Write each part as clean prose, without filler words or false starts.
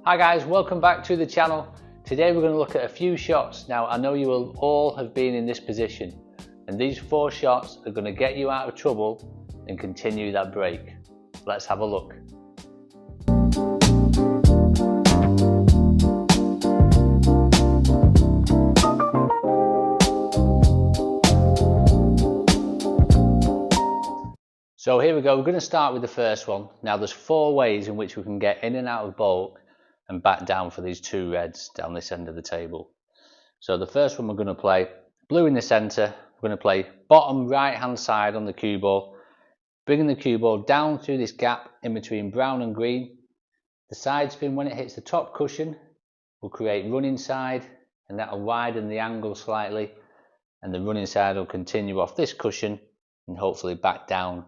Hi guys, welcome back to the channel. Today we're going to look at a few shots. Now I know you will all have been in this position, and these 4 shots are going to get you out of trouble and continue that break. Let's have a look. So here we go, we're going to start with the first one. Now there's 4 ways in which we can get in and out of baulk and back down for these 2 reds down this end of the table. So the first one we're going to play, blue in the centre, we're going to play bottom right hand side on the cue ball, bringing the cue ball down through this gap in between brown and green. The side spin, when it hits the top cushion, will create running side, and that will widen the angle slightly, and the running side will continue off this cushion and hopefully back down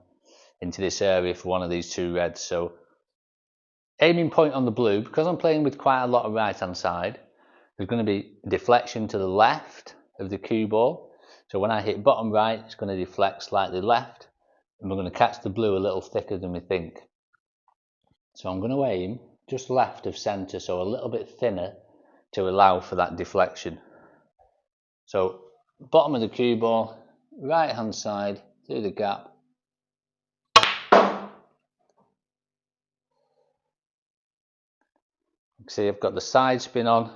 into this area for one of these 2 reds. So aiming point on the blue, because I'm playing with quite a lot of right hand side, there's going to be deflection to the left of the cue ball. So when I hit bottom right, it's going to deflect slightly left, and we're going to catch the blue a little thicker than we think. So I'm going to aim just left of centre, so a little bit thinner to allow for that deflection. So bottom of the cue ball, right hand side through the gap. See, I've got the side spin on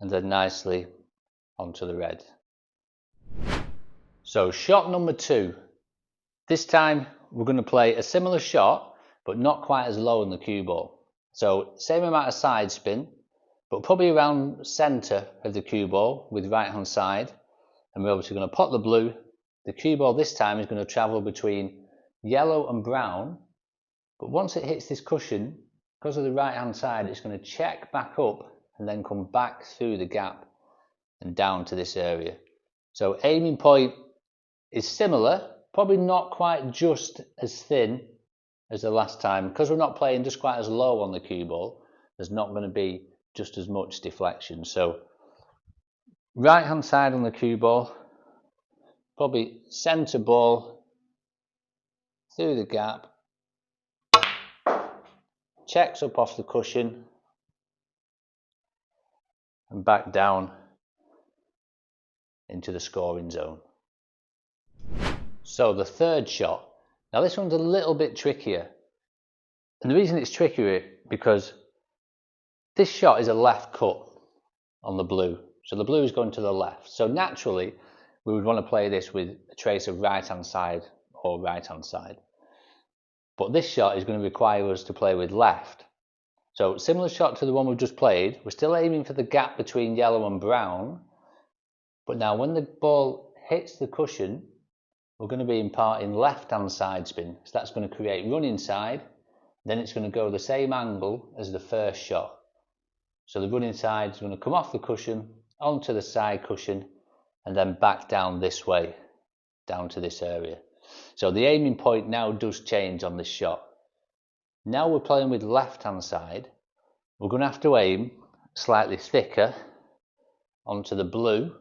and then nicely onto the red. So shot number 2. This time we're going to play a similar shot, but not quite as low on the cue ball. So same amount of side spin, but probably around centre of the cue ball with right hand side. And we're obviously going to pot the blue. The cue ball this time is going to travel between yellow and brown, but once it hits this cushion, because of the right hand side, it's going to check back up and then come back through the gap and down to this area. So aiming point is similar, probably not quite just as thin as the last time. Because we're not playing just quite as low on the cue ball, there's not going to be just as much deflection. So right hand side on the cue ball, probably centre ball through the gap, checks up off the cushion and back down into the scoring zone. So the third shot, now this one's a little bit trickier, and the reason it's trickier because this shot is a left cut on the blue, so the blue is going to the left, so naturally we would want to play this with a trace of right hand side or right hand side. But this shot is going to require us to play with left. So similar shot to the one we've just played, we're still aiming for the gap between yellow and brown, but now when the ball hits the cushion, we're going to be imparting left hand side spin. So that's going to create running side, then it's going to go the same angle as the first shot. So the running side is going to come off the cushion, onto the side cushion, and then back down this way, down to this area. So the aiming point now does change on this shot. Now we're playing with left hand side. We're going to have to aim slightly thicker onto the blue.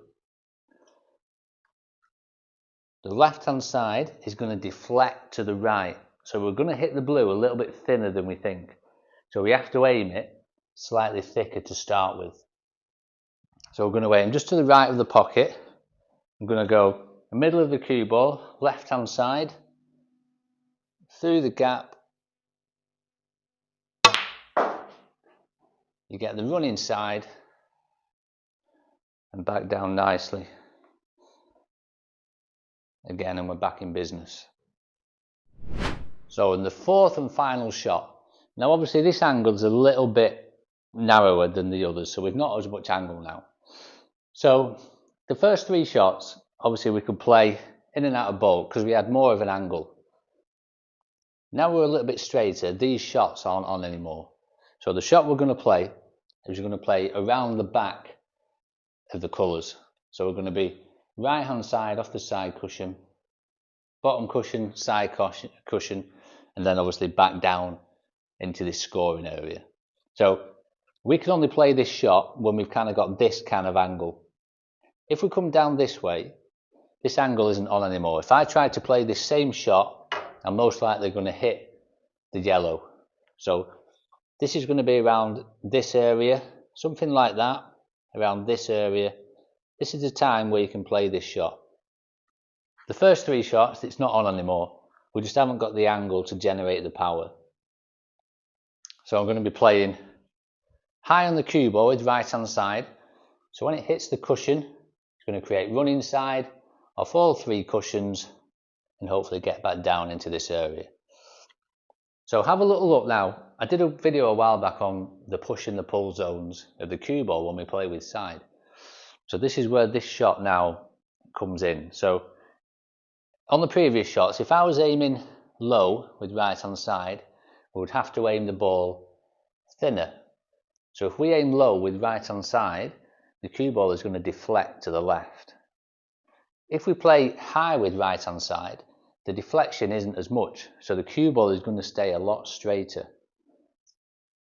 The left hand side is going to deflect to the right. So we're going to hit the blue a little bit thinner than we think. So we have to aim it slightly thicker to start with. So we're going to aim just to the right of the pocket. I'm going to go the middle of the cue ball, left hand side, through the gap. You get the running side and back down nicely. Again, and we're back in business. So in the 4th and final shot, now obviously this angle is a little bit narrower than the others, so we've not as much angle now. So the first 3 shots, obviously we could play in and out of baulk because we had more of an angle. Now we're a little bit straighter, these shots aren't on anymore. So the shot we're going to play is we're going to play around the back of the colours. So we're going to be right hand side off the side cushion, bottom cushion, side cushion, and then obviously back down into this scoring area. So we can only play this shot when we've kind of got this kind of angle. If we come down this way, this angle isn't on anymore. If I try to play this same shot, I'm most likely going to hit the yellow. So This is going to be around this area, something like that, around this area. This is the time where you can play this shot. The first 3 shots, it's not on anymore. We just haven't got the angle to generate the power. So I'm going to be playing high on the cue ball with right hand side. So when it hits the cushion, it's going to create running side off all 3 cushions and hopefully get back down into this area. So have a little look now. I did a video a while back on the push and the pull zones of the cue ball when we play with side. So this is where this shot now comes in. So on the previous shots, if I was aiming low with right hand side, we would have to aim the ball thinner. So if we aim low with right hand side, the cue ball is going to deflect to the left. If we play high with right hand side, the deflection isn't as much, so the cue ball is going to stay a lot straighter.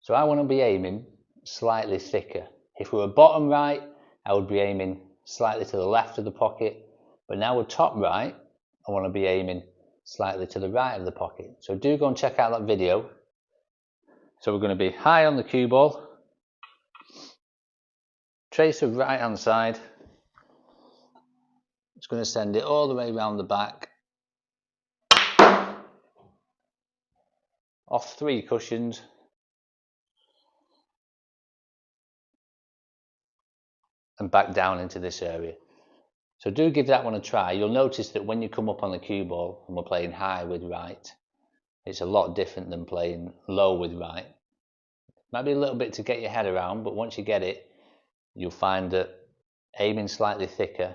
So I want to be aiming slightly thicker. If we were bottom right, I would be aiming slightly to the left of the pocket, but now we're top right, I want to be aiming slightly to the right of the pocket. So do go and check out that video. So we're going to be high on the cue ball, trace of right hand side, it's going to send it all the way around the back, off 3 cushions, and back down into this area. So do give that one a try. You'll notice that when you come up on the cue ball and we're playing high with right, it's a lot different than playing low with right. Might be a little bit to get your head around, but once you get it, you'll find that aiming slightly thicker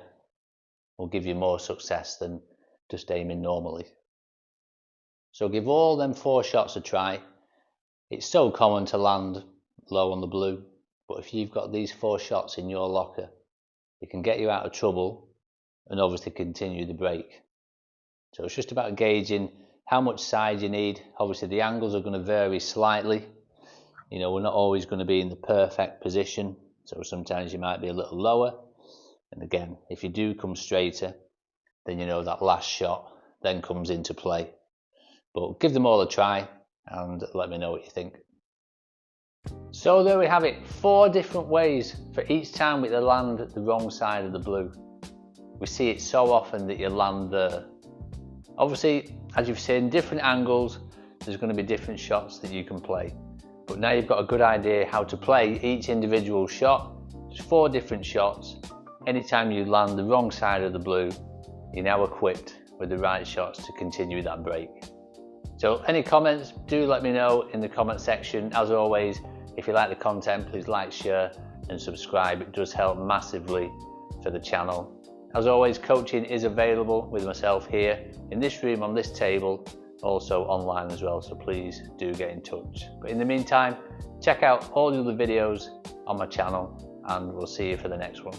will give you more success than just aiming normally. So give all them 4 shots a try. It's so common to land low on the blue, but if you've got these 4 shots in your locker, it can get you out of trouble and obviously continue the break. So it's just about gauging how much side you need. Obviously the angles are going to vary slightly. You know, we're not always going to be in the perfect position, so sometimes you might be a little lower. And again, if you do come straighter, then you know that last shot then comes into play. But give them all a try and let me know what you think. So there we have it, 4 different ways for each time we land the wrong side of the blue. We see it so often that you land there. Obviously, as you've seen, different angles, there's going to be different shots that you can play. But now you've got a good idea how to play each individual shot. There's 4 different shots. Anytime you land the wrong side of the blue, you're now equipped with the right shots to continue that break. So any comments, do let me know in the comment section. As always, if you like the content, please like, share and subscribe. It does help massively for the channel. As always, coaching is available with myself here in this room on this table, also online as well, so please do get in touch. But in the meantime, check out all the other videos on my channel and we'll see you for the next one.